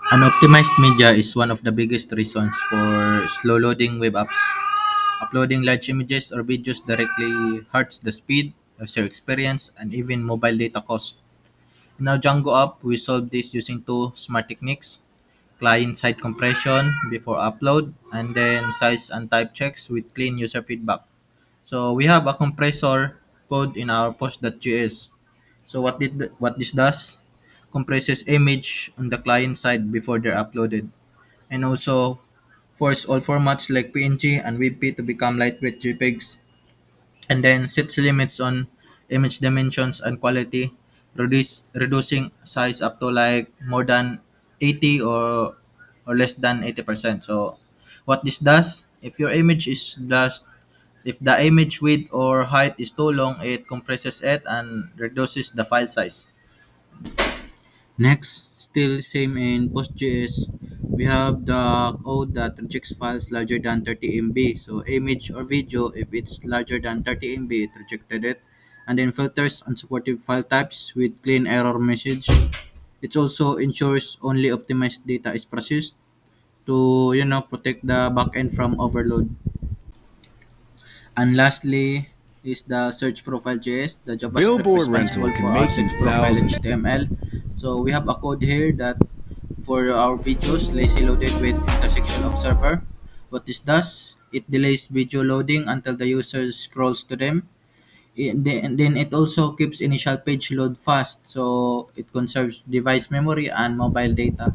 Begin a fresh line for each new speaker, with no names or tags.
Unoptimized media is one of the biggest reasons for slow loading web apps. Uploading large images or videos directly hurts the speed, user experience, and even mobile data cost. In our Django app, we solve this using two smart techniques: client-side compression before upload, and then size and type checks with clean user feedback. So we have a compressor code in our post.js. So what this does? Compresses image on the client side before they're uploaded, and also force all formats like PNG and WebP to become lightweight JPEGs, and then sets limits on image dimensions and quality, reducing size up to like more than 80 or less than 80%. So what this does, if the image width or height is too long, it compresses it and reduces the file size. Next, still same in PostGIS, we have the code that rejects files larger than 30 MB. So image or video, if it's larger than 30 MB, it rejected it. And then filters unsupported file types with clean error message. It also ensures only optimized data is processed to protect the backend from overload. And lastly is the search profile JS, the JavaScript
Billboard rental
responsible
can
for our
make you
search profile
thousands.
HTML. So we have a code here that for our videos lazy loaded with intersection observer. What this does, it delays video loading until the user scrolls to them. And then it also keeps initial page load fast, so it conserves device memory and mobile data.